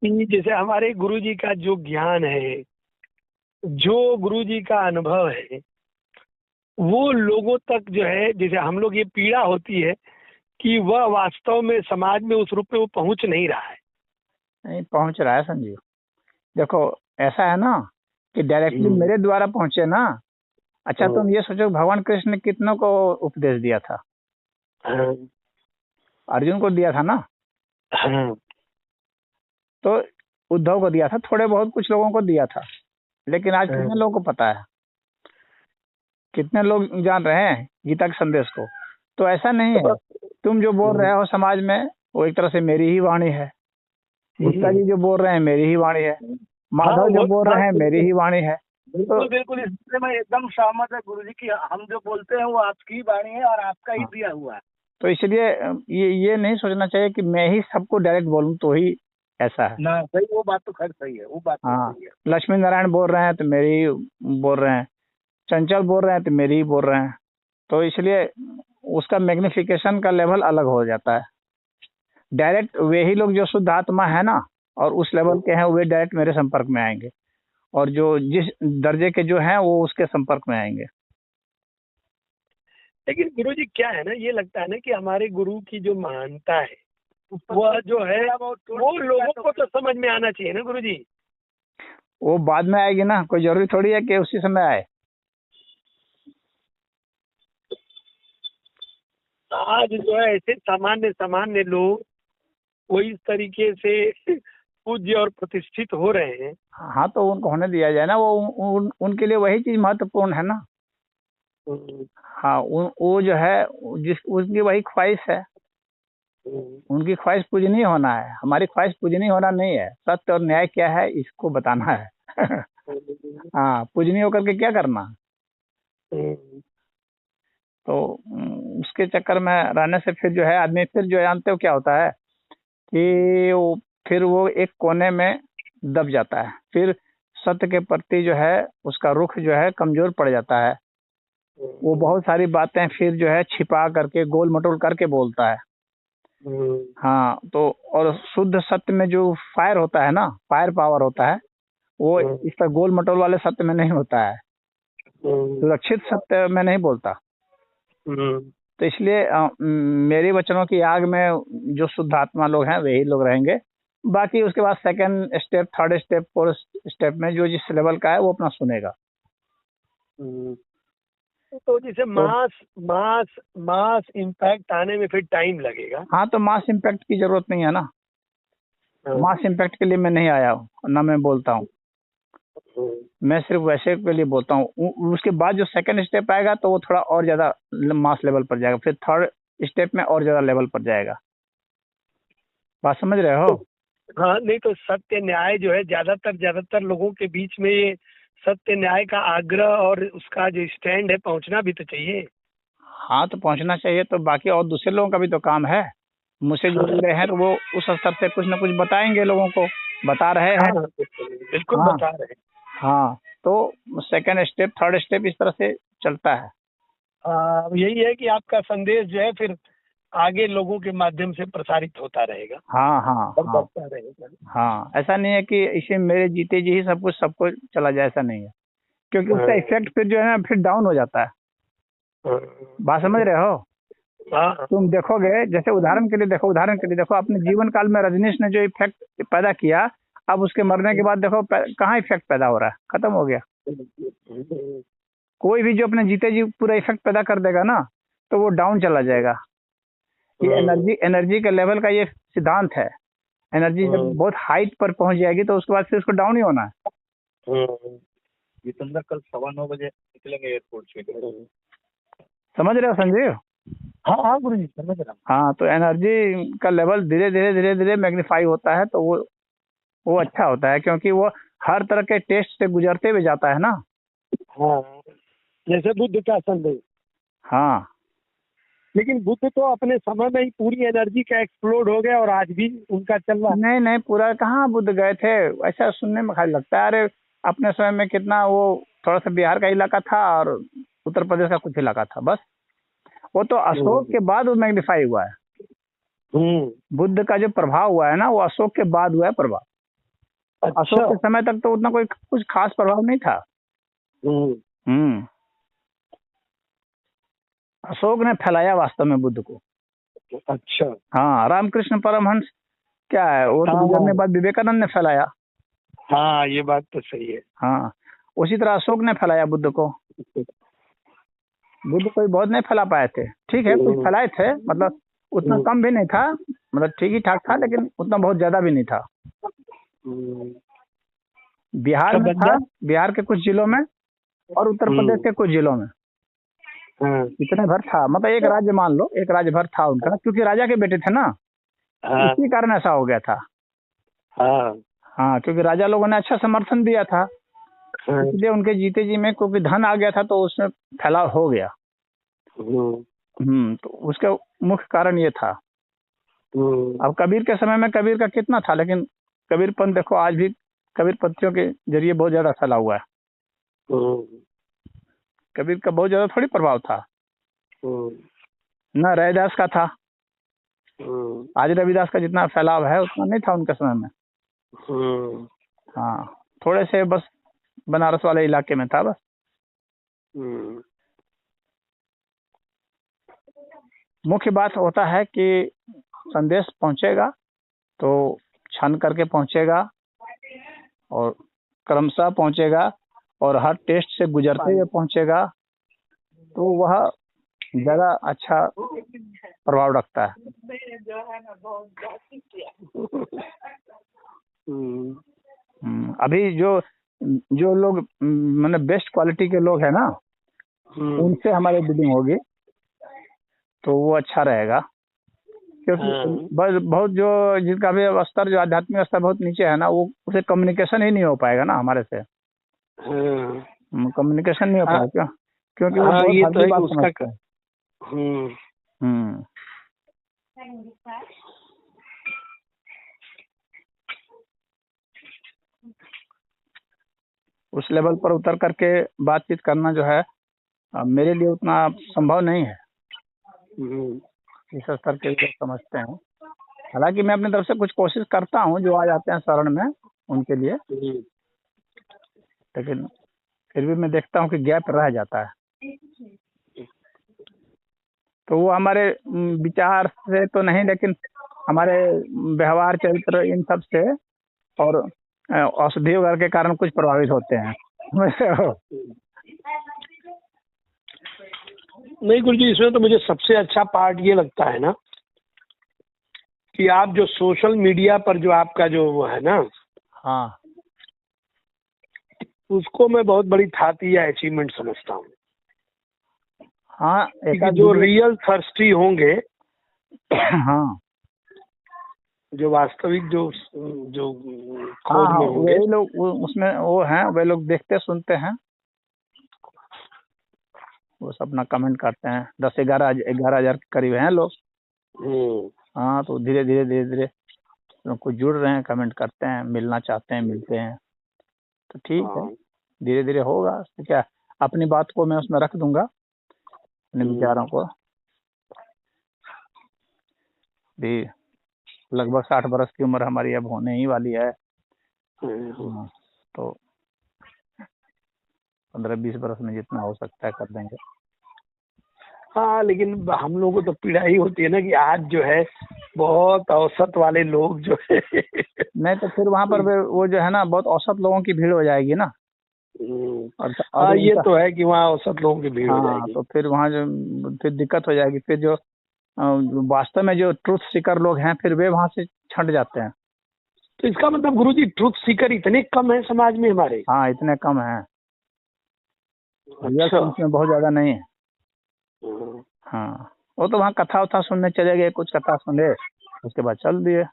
कि जैसे हमारे गुरुजी का जो ज्ञान है, जो गुरुजी का अनुभव है, वो लोगों तक जो है, जैसे हम लोग ये पीड़ा होती है कि वह वास्तव में समाज में उस रूप में वो पहुंच नहीं रहा है। नहीं पहुंच रहा है संजीव। देखो ऐसा है ना कि डायरेक्टली मेरे द्वारा पहुंचे ना। अच्छा तुम ये सोचो भगवान कृष्ण ने कितनों को उपदेश दिया था? हाँ, अर्जुन को दिया था ना। हाँ, तो उद्धव को दिया था, थोड़े बहुत कुछ लोगों को दिया था, लेकिन आज कितने लोगों को पता है? कितने लोग जान रहे हैं गीता के संदेश को? तो ऐसा नहीं है। तुम जो बोल रहे हो समाज में, वो एक तरह से मेरी ही वाणी है। गुप्ता जी जो बोल रहे हैं मेरी ही वाणी है। माधव जो बोल रहे हैं मेरी ही वाणी है। बिल्कुल बिल्कुल, इससे मैं एकदम सहमत है गुरुजी की। हम जो बोलते हैं वो आपकी ही वाणी है और आपका ही दिया हुआ है। तो इसलिए ये नहीं सोचना चाहिए कि मैं ही सबको डायरेक्ट बोलूं तो ही ऐसा है ना, सही, वो बात तो खैर सही है, वो बात तो हाँ, सही है। लक्ष्मी नारायण बोल रहे हैं तो मेरी ही बोल रहे हैं, चंचल बोल रहे हैं तो मेरी ही बोल रहे हैं। तो इसलिए उसका मैग्निफिकेशन का लेवल अलग हो जाता है। डायरेक्ट वे ही लोग जो शुद्ध आत्मा है ना और उस लेवल के हैं, वे डायरेक्ट मेरे संपर्क में आएंगे, और जो जिस दर्जे के जो हैं वो उसके संपर्क में आएंगे। लेकिन गुरुजी क्या है ना, ये लगता है ना कि हमारे गुरु की जो महानता है वह जो है वो लोगों को तो समझ में आना चाहिए ना गुरुजी। वो बाद में आएगी ना, कोई जरूरी थोड़ी है कि उसी समय आए। आज जो है ऐसे सामान्य सामान्य लोग वो इस तरीके से पूज्य और प्रतिष्ठित हो रहे हैं। हाँ तो उनको होने दिया जाए ना, वो उनके लिए वही चीज महत्वपूर्ण है ना। हाँ वो जो है उनकी वही ख्वाहिश है। उनकी ख्वाहिश पूजनीय होना है, हमारी ख्वाहिश पूजनीय होना नहीं है। सत्य और न्याय क्या है इसको बताना है। हाँ, पूजनीय होकर के क्या करना। तो उसके चक्कर में रहने से फिर जो है आदमी, फिर जो है जानते हो क्या होता है कि फिर वो एक कोने में दब जाता है। फिर सत्य के प्रति जो है उसका रुख जो है कमजोर पड़ जाता है। वो बहुत सारी बातें फिर जो है छिपा करके गोल मटोल करके बोलता है। हाँ तो और शुद्ध सत्य में जो फायर होता है ना, फायर पावर होता है, वो इस पर गोल मटोल वाले सत्य में नहीं होता है, सुरक्षित सत्य में नहीं बोलता। तो इसलिए मेरे वचनों की आग में जो शुद्ध आत्मा लोग हैं वही लोग रहेंगे। बाकी उसके बाद second step, third step, fourth step में जो जिस लेवल का है वो अपना सुनेगा। तो जैसे मास मास मास इम्पैक्ट आने में फिर टाइम लगेगा। हाँ तो मास इम्पैक्ट की जरूरत नहीं है ना। मास इम्पैक्ट के लिए मैं नहीं आया हूँ, ना मैं बोलता हूँ। मैं सिर्फ वैसे के लिए बोलता हूँ। उसके बाद जो सेकंड स्टेप आएगा तो वो थोड़ा और ज्यादा मास लेवल पर जाएगा, फिर थर्ड स्टेप में और ज्यादा लेवल पर जाएगा। बात समझ रहे हो? हाँ, नहीं तो सत्य न्याय जो है ज्यादातर लोगों के बीच में ये सत्य न्याय का आग्रह और उसका जो स्टैंड है पहुंचना भी तो चाहिए। हाँ तो पहुंचना चाहिए। तो बाकी और दूसरे लोगों का भी तो काम है। मुझसे जो जुड़े हैं तो वो उस स्तर से कुछ ना कुछ बताएंगे, लोगों को बता रहे हैं। बिल्कुल हाँ बता रहे हैं। हाँ, तो सेकंड स्टेप, थर्ड स्टेप इस तरह से चलता है। यही है कि आपका संदेश जो है फिर आगे लोगों के माध्यम से प्रसारित होता रहेगा। हाँ हाँ और हाँ बढ़ता रहेगा। हाँ, ऐसा नहीं है कि इसे मेरे जीते जी ही सब कुछ सबको चला जाए, ऐसा नहीं है। क्योंकि उसका इफेक्ट फिर जो है ना फिर डाउन हो जाता है। बात समझ रहे हो? तुम देखोगे, जैसे उदाहरण के लिए देखो अपने जीवन काल में रजनीश ने जो इफेक्ट पैदा किया, अब उसके मरने के बाद देखो कहाँ इफेक्ट पैदा हो रहा है, खत्म हो गया। कोई भी जो अपने जीते जी पूरा इफेक्ट पैदा कर देगा ना तो वो डाउन चला जाएगा। ये एनर्जी के लेवल का ये सिद्धांत है। एनर्जी जब बहुत हाइट पर पहुंच जाएगी तो उसके बाद फिर उसको डाउन ही होना है। जितेंद्र कल 9:15 निकलेंगे एयरपोर्ट से। समझ रहे हो संजीव? हाँ हाँ गुरु जी, समझ रहा हूँ। हाँ तो एनर्जी का लेवल धीरे धीरे मैग्नीफाई होता है, तो वो अच्छा होता है, क्योंकि वो हर तरह के टेस्ट से गुजरते हुए जाता है ना। हाँ, जैसे बुद्ध का संदेश। हाँ, लेकिन बुद्ध तो अपने समय में ही पूरी एनर्जी का एक्सप्लोड हो गया और आज भी उनका चल रहा है। नहीं पूरा कहाँ बुद्ध गए थे, ऐसा सुनने में खाली लगता है। अरे अपने समय में कितना वो थोड़ा सा बिहार का इलाका था और उत्तर प्रदेश का कुछ इलाका था बस। वो तो अशोक के बाद वो मैग्नीफाई हुआ है। बुद्ध का जो प्रभाव हुआ है ना वो अशोक के बाद हुआ है प्रभाव। अच्छा। अशोक के समय तक तो उतना कोई कुछ खास प्रभाव नहीं था। हम्म। हम्म। अशोक ने फैलाया वास्तव में बुद्ध को। अच्छा। हाँ, रामकृष्ण परमहंस क्या है, वो तो हाँ गुजरने के बाद विवेकानंद ने फैलाया। हाँ, ये बात तो सही है। हाँ, उसी तरह अशोक ने फैलाया बुद्ध को। बुद्ध कोई बहुत नहीं फैला पाए थे, ठीक है, कुछ फैलाए थे, मतलब उतना कम भी नहीं था, मतलब ठीक ही ठाक था, लेकिन उतना बहुत ज्यादा भी नहीं था। बिहार में था, बिहार के कुछ जिलों में, और उत्तर प्रदेश के कुछ जिलों में हाँ। इतने भर था, मतलब एक राज्य मान लो, एक राज्य भर था उनका, क्योंकि राजा के बेटे थे ना, हाँ इसी कारण ऐसा हो गया था। हाँ हाँ, क्योंकि राजा लोगों ने अच्छा समर्थन दिया था, हाँ। इसलिए उनके जीते जी में क्योंकि धन आ गया था, तो उसमें फैलाव हो गया। तो उसका मुख्य कारण ये था। अब कबीर के समय में कबीर का कितना था, लेकिन कबीरपंथ देखो आज भी कबीर पंथियों के जरिए बहुत ज्यादा फैला हुआ है। कबीर का बहुत ज्यादा थोड़ी प्रभाव था, न रैदास का था। आज रविदास का जितना फैलाव है उतना नहीं था उनके समय में। हाँ, थोड़े से बस बनारस वाले इलाके में था बस। मुख्य बात होता है कि संदेश पहुंचेगा तो छान करके पहुंचेगा, और क्रमशः पहुंचेगा, और हर टेस्ट से गुजरते हुए पहुंचेगा, तो वह ज्यादा अच्छा प्रभाव रखता है। अभी जो जो लोग मतलब बेस्ट क्वालिटी के लोग हैं ना, उनसे हमारी डीलिंग होगी तो वो अच्छा रहेगा, क्योंकि बहुत जो जिनका भी स्तर, जो आध्यात्मिक स्तर बहुत नीचे है ना, वो उसे कम्युनिकेशन ही नहीं हो पाएगा ना हमारे से। कम्युनिकेशन नहीं हो पाएगा, क्यों? क्योंकि वो बहुत हल्की बात समझते हैं। उस लेवल पर उतर करके बातचीत करना जो है मेरे लिए उतना संभव नहीं है। इस स्तर के लोग समझते हैं। हालांकि मैं अपनी तरफ से कुछ कोशिश करता हूँ, जो आ जाते हैं शरण में उनके लिए, लेकिन फिर भी मैं देखता हूँ कि गैप रह जाता है। तो वो हमारे विचार से तो नहीं, लेकिन हमारे व्यवहार, चरित्र, इन सब से, और औषधि वगैरह के कारण कुछ प्रभावित होते हैं। नहीं गुरुजी, इसमें तो मुझे सबसे अच्छा पार्ट ये लगता है ना कि आप जो सोशल मीडिया पर जो आपका जो वो है ना, हाँ, उसको मैं बहुत बड़ी थाती या अचीवमेंट समझता हूँ। हाँ, क्योंकि जो रियल थर्स्टी होंगे, हाँ, जो वास्तविक जो खोज हाँ, में होंगे, वे लोग उसमें वो हैं, वे लोग देखते सुनते हैं, वो सब अपना कमेंट करते हैं। 10-11 हजार के करीब हैं लोग। हाँ, तो धीरे धीरे धीरे धीरे कुछ जुड़ रहे हैं, कमेंट करते हैं, मिलना चाहते हैं, मिलते हैं, तो ठीक है, धीरे धीरे होगा। तो क्या, अपनी बात को मैं उसमें रख दूंगा, अपने विचारों को भी। लगभग 60 बरस की उम्र हमारी अब होने ही वाली है। तो 15-20 बरस में जितना हो सकता है कर देंगे। हाँ, लेकिन हम लोगों को तो पीड़ा ही होती है ना कि आज जो है बहुत औसत वाले लोग जो है नहीं तो फिर वहाँ पर वो जो है ना, बहुत औसत लोगों की भीड़ हो जाएगी ना। हाँ, ये तो है कि वहाँ औसत लोगों की भीड़ हो जाएगी। तो फिर वहाँ जो फिर दिक्कत हो जाएगी। फिर जो वास्तव में जो ट्रूथ सीकर लोग हैं, फिर वे वहाँ से छंट जाते हैं। तो इसका मतलब गुरुजी, ट्रूथ सीकर इतने कम है समाज में हमारे? हाँ, इतने कम हैं। अच्छा। में बहुत ज्यादा नहीं है। हाँ, वो तो वहाँ कथा वथा सुनने चले गए, कुछ कथा सुने, उसके बाद चल दिए।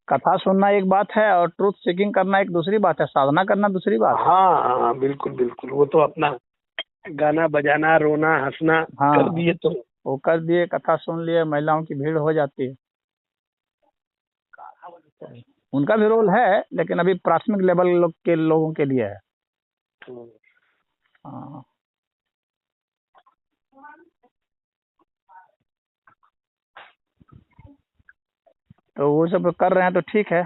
कथा सुनना एक बात है, और ट्रूथ सीकिंग करना एक दूसरी बात है, साधना करना दूसरी बात है। हाँ हाँ, बिल्कुल बिल्कुल, वो तो अपना गाना बजाना, रोना, हंसना कर दिए, तो वो कर दिए, कथा सुन लिए, महिलाओं की भीड़ हो जाती है। उनका भी रोल है, लेकिन अभी प्राथमिक लेवल के लोगों के लिए है। हाँ, तो वो सब कर रहे हैं तो ठीक है।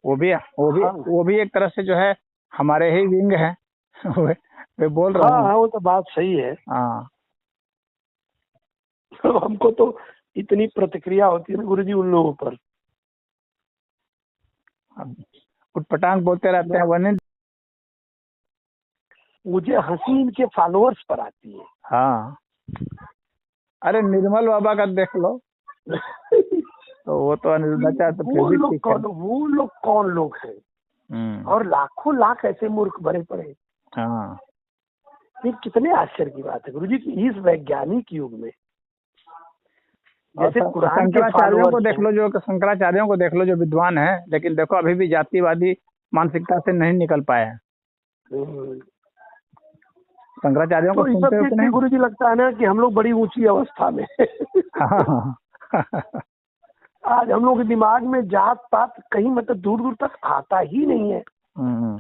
हाँ वो भी एक तरह से जो है हमारे ही विंग है। वे बोल रहे हाँ हैं। हाँ, वो तो बात सही है। हाँ, तो हमको तो इतनी प्रतिक्रिया होती है ना गुरुजी उन लोगों पर। अब उटपटांग बोलते रहते हैं वरना। मुझे हंसी इनके फॉलोअर्स पर आती है। हाँ, अरे निर्मल बाबा का देख लो, तो वो तो अनिरुद्धाचार्य तो फिर भी ठीक है। वो लोग कौन लोग हैं? और लाखों लाख ऐसे मूर्ख भरे पड़े हैं। हाँ, ये कितने आश्चर्य की बात है गुरुजी कि इस वैज्ञानिक युग में और जैसे कुरान के शंकराचार्यों को फॉलोअर्स देख हैं। लो, शंकराचार्यों को देख लो जो विद्वान है, लेकिन देखो अभी भी जातिवादी मानसिकता से नहीं निकल पाए हैं। हम्म, शंकराचार्यों को तो इस सब सुनते हो देख कि के नहीं? गुरुजी लगता है ना कि हम लोग बड़ी ऊंची अवस्था में हाँ। आज हम लोग के दिमाग में जात पात कहीं मतलब दूर दूर तक आता ही नहीं है। हम्म।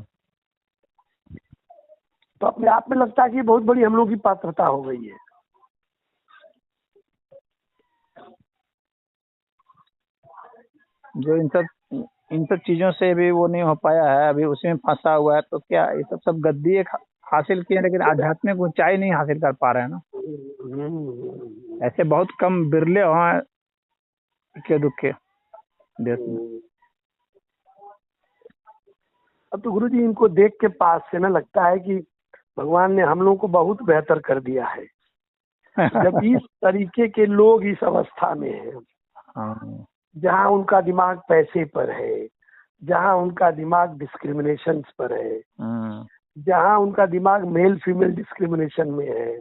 तो अपने आप में लगता है कि बहुत बड़ी हम लोग की पात्रता हो गई है। जो इन सब चीजों से भी वो नहीं हो पाया है, अभी उसी में फंसा हुआ है। तो क्या ये सब गद्दी एक हासिल किए, लेकिन आध्यात्मिक ऊंचाई नहीं हासिल कर पा रहे हैं ना। ऐसे बहुत कम बिरले हैं इक्के दुक्के देश में। अब तो गुरुजी इनको देख के पास से ना लगता है कि भगवान ने हम लोग को बहुत बेहतर कर दिया है जब इस तरीके के लोग इस अवस्था में हैं, हाँ, जहाँ उनका दिमाग पैसे पर है, जहाँ उनका दिमाग डिस्क्रिमिनेशन पर है, जहाँ उनका दिमाग मेल फीमेल डिस्क्रिमिनेशन में है।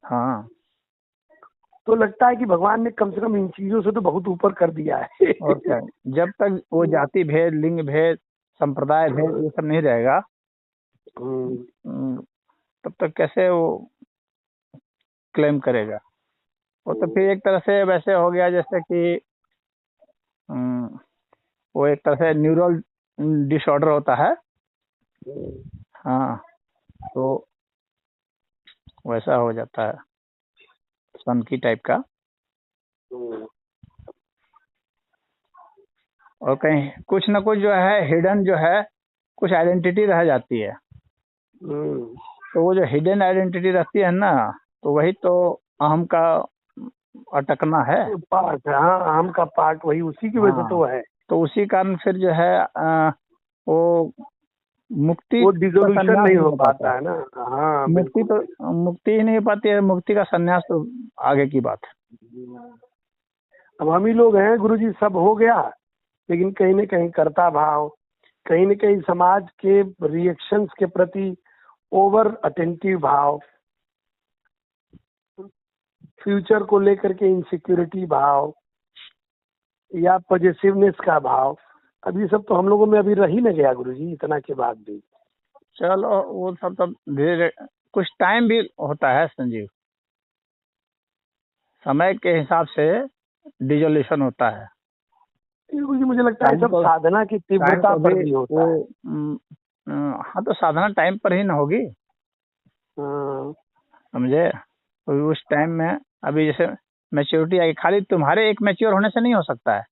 हाँ, तो लगता है कि भगवान ने कम से कम इन चीजों से तो बहुत ऊपर कर दिया है। और क्या, जब तक वो जाति भेद, लिंग भेद, संप्रदाय भेद ये सब नहीं रहेगा, तब तक कैसे वो क्लेम करेगा? वो तो फिर एक तरह से वैसे हो गया जैसे कि वो एक तरह से न्यूरल डिसऑर्डर होता है। हाँ, तो वैसा हो जाता है, सनकी टाइप का। और कहीं कुछ ना कुछ जो है हिडन, जो है कुछ आइडेंटिटी रह जाती है। तो वो जो हिडन आइडेंटिटी रहती है ना, तो वही तो अहम का अटकना है। पार्ट, हाँ, अहम का पार्ट वही, उसी की वजह से तो है। तो उसी कारण फिर जो है वो मुक्ति, वो डिसोल्यूशन नहीं हो पाता है ना। हाँ, मुक्ति ही नहीं पाती है। मुक्ति का संन्यास तो आगे की बात है। अब हम ही लोग हैं गुरुजी, सब हो गया, लेकिन कहीं न कहीं कर्ता भाव, कहीं न कहीं समाज के रिएक्शंस के प्रति ओवर अटेंटिव भाव, फ्यूचर को लेकर के इनसिक्योरिटी भाव या पॉजिटिवनेस का भाव, अब ये सब तो हम लोगों में अभी रह ही न गया गुरुजी, इतना के बाद भी। चलो वो सब तो धीरे, कुछ टाइम भी होता है संजीव, समय के हिसाब से डिजोल्यूशन होता है। मुझे लगता है सब साधना की तीव्रता पर भी होता है। हाँ, तो साधना टाइम पर ही ना होगी, समझे? तो उस टाइम में अभी जैसे मैच्योरिटी आएगी, खाली तुम्हारे एक मैच्योर होने से नहीं हो सकता है,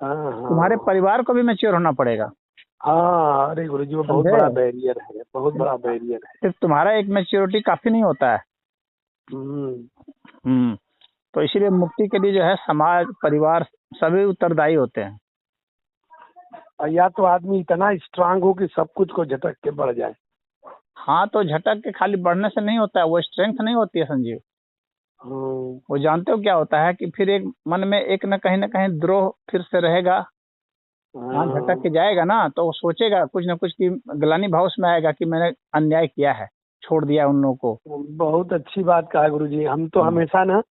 तुम्हारे परिवार को भी मैच्योर होना पड़ेगा। हाँ, अरे गुरुजी वो बहुत बड़ा बैरियर है, बहुत बड़ा बैरियर है। सिर्फ तुम्हारा एक मैच्योरिटी काफी नहीं होता है। तो इसीलिए मुक्ति के लिए जो है समाज, परिवार सभी उत्तरदायी होते हैं। या तो आदमी इतना स्ट्रांग हो कि सब कुछ को झटक के बढ़ जाए। हाँ, तो झटक के खाली बढ़ने से नहीं होता है, वो स्ट्रेंथ नहीं होती है संजीव। वो जानते हो क्या होता है कि फिर एक मन में एक न कहीं द्रोह फिर से रहेगा। हाँ, झटक के जाएगा ना तो वो सोचेगा कुछ न कुछ की ग्लानि भाव में आएगा कि मैंने अन्याय किया है, छोड़ दिया उन लोगों को। बहुत अच्छी बात कहा गुरुजी। हम तो हमेशा ना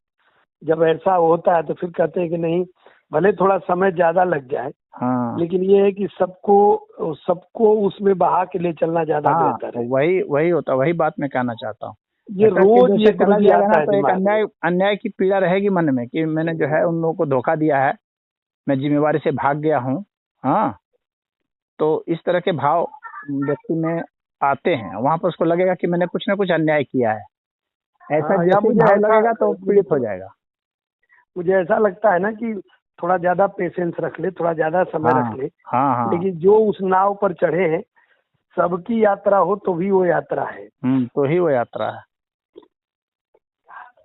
जब ऐसा होता है तो फिर कहते हैं कि नहीं, भले थोड़ा समय ज्यादा लग जाए, हाँ, लेकिन ये है कि सबको उसमें बहा के ले चलना ज्यादा बेहतर है। वही होता, वही बात मैं कहना चाहता हूँ। ये रोज ये चला जाएगा ना तो एक अन्याय की पीड़ा रहेगी मन में कि मैंने जो है उन लोगों को धोखा दिया है, मैं जिम्मेवारी से भाग गया हूँ। हाँ, तो इस तरह के भाव व्यक्ति में आते हैं, वहां पर उसको लगेगा कि मैंने कुछ ना कुछ अन्याय किया है। ऐसा जैसे भाव लगेगा तो पीड़ित हो जाएगा। मुझे ऐसा लगता है ना कि थोड़ा ज्यादा पेशेंस रख ले, थोड़ा ज्यादा समय हाँ रख ले। हाँ हाँ। लेकिन जो उस नाव पर चढ़े हैं, सबकी यात्रा हो तो भी वो यात्रा है। तो ही वो यात्रा है।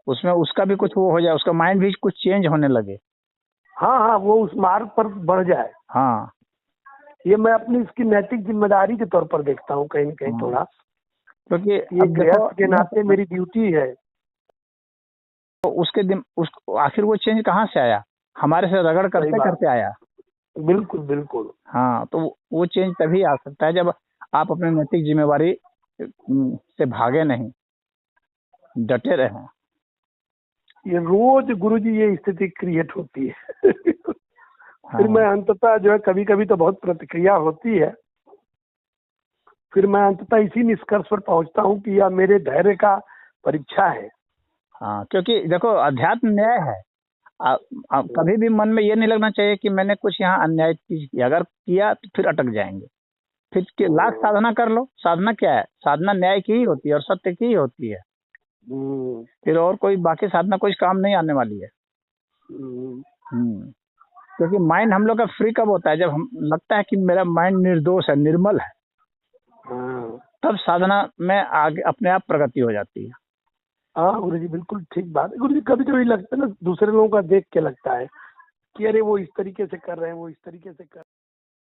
उसमें उसका भी कुछ वो हो जाए, उसका माइंड भी कुछ चेंज होने लगे। हाँ हाँ, वो उस मार्ग पर बढ़ जाए। हाँ ये मैं अपनी इसकी नैतिक जिम्मेदारी के तौर पर देखता हूँ कहीं न कहीं हाँ। थोड़ा। क्योंकि ये अब देखो गृहस्थ के नाते मेरी ड्यूटी है। तो आखिर वो चेंज कहाँ से आया? हमारे से रगड़ सही करते बात, करते आया। बिल्कुल बिल्कुल। हाँ, तो वो चेंज तभी आ सकता है जब आप अपनी नैतिक जिम्मेवारी से भागे नहीं, डटे रहें। ये रोज गुरुजी ये स्थिति क्रिएट होती है। फिर मैं हाँ अंततः जो है, कभी कभी तो बहुत प्रतिक्रिया होती है, फिर मैं अंततः इसी निष्कर्ष पर पहुंचता हूँ कि यह मेरे धैर्य का परीक्षा है। हाँ, क्योंकि देखो अध्यात्म न्याय है। कभी भी मन में ये नहीं लगना चाहिए कि मैंने कुछ यहाँ अन्याय चीज किया। अगर किया तो फिर अटक जाएंगे। फिर लाख साधना कर लो, साधना क्या है? साधना न्याय की ही होती है और सत्य की ही होती है। फिर और कोई बाकी साधना कुछ काम नहीं आने वाली है। क्योंकि माइंड हम लोग का फ्री कब होता है? जब हम लगता है कि मेरा माइंड निर्दोष है, निर्मल है, तब साधना में आगे अपने आप प्रगति हो जाती है। हाँ गुरु जी, बिल्कुल ठीक बात है। गुरु जी, कभी कभी लगता है ना, दूसरे लोगों का देख के लगता है कि अरे वो इस तरीके से कर रहे हैं, वो इस तरीके से कर